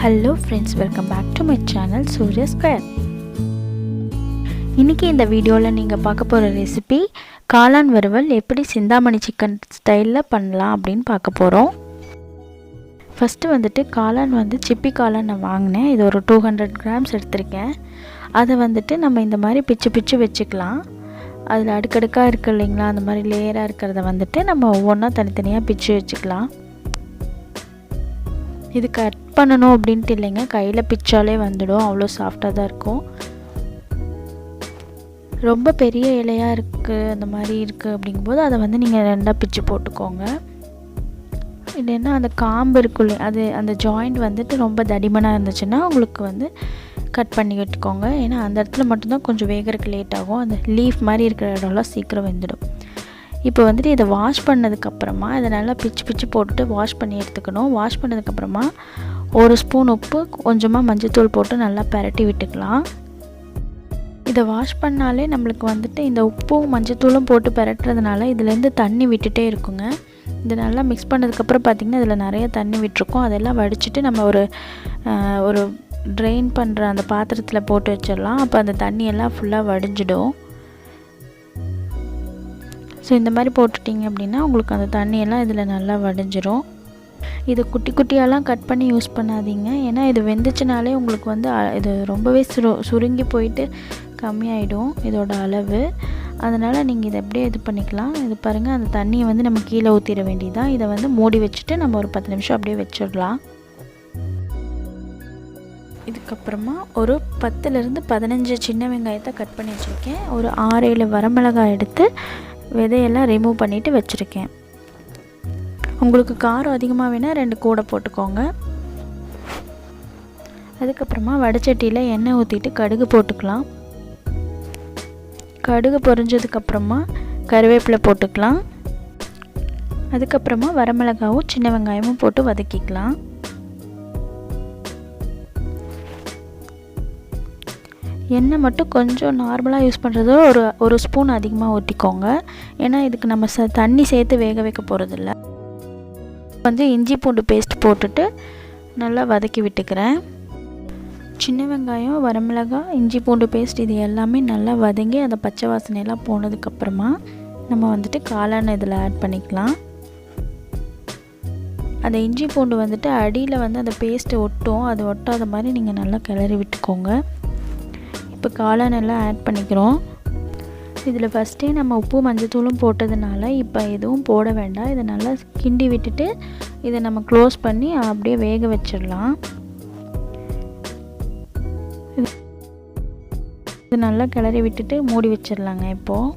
Hello friends, welcome back to my channel suryasquare. இன்னைக்கு இந்த வீடியோல நீங்க பார்க்க போற ரெசிபி காளான்வருவல் எப்படி சிந்தாமணி சிக்கன் ஸ்டைல்ல பண்ணலாம் அப்படினு பார்க்க போறோம். ஃபர்ஸ்ட் வந்துட்டு காளான் சிப்பி காளான் நான் வாங்குனேன். இது ஒரு 200 grams எடுத்துர்க்கேன். அதை நம்ம இந்த மாதிரி பிச்சு வெச்சுக்கலாம். அதுல அடுக்கடுக்கா இருக்கு இல்லீங்களா, அந்த மாதிரி லேயரா இருக்குறத நம்ம ஒவ்வொண்ணா தனித்தனியா பிச்சு வெச்சுக்கலாம். இது கட் பண்ணனும் அப்படினு இல்லைங்க, கையில பிச்சாலே வந்துடும். அவ்வளோ சாஃப்ட்டா தான் இருக்கும். ரொம்ப பெரிய இலையா இருக்கு அந்த மாதிரி இருக்கு அப்படிங்கும்போது அதை நீங்க ரெண்டா பிச்சு போட்டுக்கோங்க. இல்லைன்னா அந்த காம்பு இருக்குல்ல, அது அந்த ஜாயிண்ட் ரொம்ப தடிமனா இருந்துச்சுன்னா உங்களுக்கு கட் பண்ணி விட்டுக்கோங்க. ஏன்னா அந்த இடத்துல மட்டும் தான் கொஞ்சம் வேகறதுக்கு லேட் ஆகும். அந்த லீஃப் மாதிரி இருக்கிற இடம்லாம் சீக்கிரம் வெந்துடும். இப்போ இதை வாஷ் பண்ணதுக்கு அப்புறமா இதை நல்லா பிச்சு போட்டுட்டு வாஷ் பண்ணி எடுத்துக்கணும். வாஷ் பண்ணதுக்கு அப்புறமா ஒரு ஸ்பூன் உப்பு, கொஞ்சமா மஞ்சள் போட்டு நல்லா பரட்டி விட்டுக்கலாம். இதை வாஷ் பண்ணாலே நம்மளுக்கு இந்த உப்பும் மஞ்சள் போட்டு பரட்டுறதுனால இதுல இருந்து தண்ணி விட்டுட்டே இருக்குங்க. இது நல்லா மிக்ஸ் பண்ணதுக்கு அப்புறம் பாத்தீங்கன்னா இதுல நிறைய தண்ணி விட்டுருக்கும். அதெல்லாம் வடிச்சிட்டு நம்ம ஒரு ட்ரெயின் பண்ற அந்த பாத்திரத்துல போட்டு வச்சிரலாம். அப்ப அந்த தண்ணி எல்லாம் ஃபுல்லா வடிஞ்சிடும். ஸோ இந்த மாதிரி போட்டுட்டீங்க அப்படின்னா உங்களுக்கு அந்த தண்ணியெல்லாம் இதில் நல்லா வடிஞ்சிரும். இது குட்டி குட்டியாலாம் கட் பண்ணி யூஸ் பண்ணாதீங்க. ஏன்னா இது வெந்துச்சுனாலே உங்களுக்கு இது ரொம்பவே சுருங்கி போயிட்டு கம்மியாயிடும் இதோட அளவு. அதனால் நீங்கள் இதை அப்படியே இது பண்ணிக்கலாம். இது பாருங்கள், அந்த தண்ணியை நம்ம கீழே ஊற்றிட வேண்டியதான். இதை மூடி வச்சுட்டு நம்ம ஒரு 10 நிமிஷம் அப்படியே வச்சிடலாம். இதுக்கப்புறமா ஒரு 10லேருந்து 15 சின்ன வெங்காயத்தை கட் பண்ணி வச்சுருக்கேன். ஒரு 6-7 வரமிளகாய் எடுத்து விதையெல்லாம் ரிமூவ் பண்ணிட்டு வச்சிருக்கேன். உங்களுக்கு காரம் அதிகமாக வேணா 2 கூட போட்டுக்கோங்க. அதுக்கப்புறமா வடச்சட்டியில் எண்ணெய் ஊற்றிட்டு கடுகு போட்டுக்கலாம். கடுகு பொரிஞ்சதுக்கு அப்புறமா கருவேப்பிலை போட்டுக்கலாம். அதுக்கப்புறமா வரமிளகாவும் சின்ன வெங்காயமும் போட்டு வதக்கிக்கலாம். எண்ணெய் மட்டும் கொஞ்சம் நார்மலாக யூஸ் பண்ணுறதோ ஒரு ஸ்பூன் அதிகமாக ஊற்றிக்கோங்க. ஏன்னா இதுக்கு நம்ம தண்ணி சேர்த்து வேக வைக்க போகிறதில்ல. இஞ்சி பூண்டு பேஸ்ட் போட்டுட்டு நல்லா வதக்கி விட்டுக்கிறேன். சின்ன வெங்காயம், வரமிளகாய், இஞ்சி பூண்டு பேஸ்ட் இது எல்லாமே நல்லா வதங்கி அந்த பச்சை வாசனையெல்லாம் போனதுக்கப்புறமா நம்ம காளான் இதில் ஆட் பண்ணிக்கலாம். அந்த இஞ்சி பூண்டு அடியில் அந்த பேஸ்ட்டு ஒட்டும். அது ஒட்டாத மாதிரி நீங்கள் நல்லா கிளறி விட்டுக்கோங்க. இப்போ காளான் எல்லாம் ஆட் பண்ணிக்கிறோம். இதில் ஃபஸ்ட்டே நம்ம உப்பு மஞ்சத்தூளும் போட்டதுனால இப்போ எதுவும் போட வேண்டாம். இதை நல்லா கிண்டி விட்டுட்டு இதை நம்ம க்ளோஸ் பண்ணி அப்படியே வேக வச்சிடலாம். இது நல்லா கிளறி விட்டுட்டு மூடி வச்சிடலாங்க. இப்போது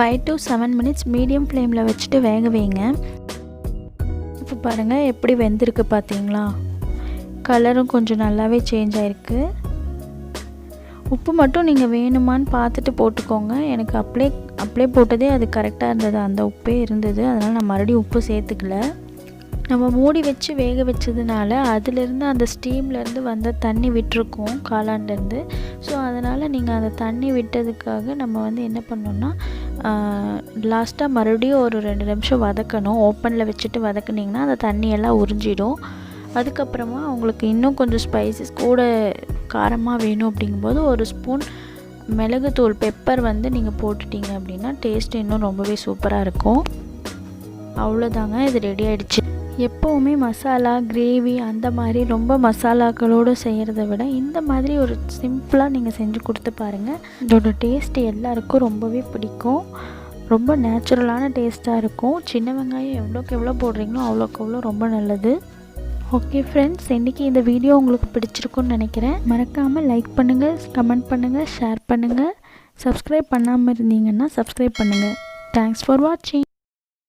5 to 7 minutes மீடியம் ஃப்ளேமில் வச்சுட்டு வேக வைங்க. இப்போ பாருங்கள் எப்படி வெந்திருக்கு பார்த்தீங்களா? கலரும் கொஞ்சம் நல்லாவே சேஞ்ச் ஆகிருக்கு. உப்பு மட்டும் நீங்கள் வேணுமான்னு பார்த்துட்டு போட்டுக்கோங்க. எனக்கு அப்படியே போட்டதே அது கரெக்டாக இருந்தது, அந்த உப்பே இருந்தது. அதனால் நான் மறுபடியும் உப்பு சேர்த்துக்கல. நம்ம மூடி வச்சு வேக வச்சதுனால அதிலேருந்து அந்த ஸ்டீம்லேருந்து வந்த தண்ணி விட்டுருக்கோம் காளான்லேருந்து. ஸோ அதனால் நீங்கள் அந்த தண்ணி விட்டதுக்காக நம்ம என்ன பண்ணோன்னா லாஸ்ட்டாக மறுபடியும் ஒரு 2 நிமிஷம் வதக்கணும். ஓப்பனில் வச்சுட்டு வதக்குனிங்கன்னா அந்த தண்ணியெல்லாம் உறிஞ்சிடும். அதுக்கப்புறமா உங்களுக்கு இன்னும் கொஞ்சம் ஸ்பைசஸ் கூட காரமாக வேணும் அப்படிங்கும்போது ஒரு ஸ்பூன் மிளகுத்தூள் பெப்பர் நீங்கள் போட்டுட்டீங்க அப்படின்னா டேஸ்ட் இன்னும் ரொம்பவே சூப்பராக இருக்கும். அவ்வளோதாங்க, இது ரெடி ஆகிடுச்சு. எப்போவுமே மசாலா கிரேவி அந்த மாதிரி ரொம்ப மசாலாக்களோடு செய்கிறத விட இந்த மாதிரி ஒரு சிம்பிளாக நீங்கள் செஞ்சு கொடுத்து பாருங்கள். இதோட டேஸ்ட் எல்லாருக்கும் ரொம்பவே பிடிக்கும். ரொம்ப நேச்சுரலான டேஸ்ட்டாக இருக்கும். சின்ன வெங்காயம் எவ்வளோக்கு எவ்வளோ போடுறீங்களோ அவ்வளோக்கு அவ்வளோ ரொம்ப நல்லது. ஓகே ஃப்ரெண்ட்ஸ், இன்றைக்கி இந்த வீடியோ உங்களுக்கு பிடிச்சிருக்குன்னு நினைக்கிறேன். மறக்காமல் லைக் பண்ணுங்கள், கமெண்ட் பண்ணுங்கள், ஷேர் பண்ணுங்கள். சப்ஸ்கிரைப் பண்ணாமல் இருந்தீங்கன்னா சப்ஸ்கிரைப் பண்ணுங்கள். தேங்க்ஸ் ஃபார் வாட்சிங்.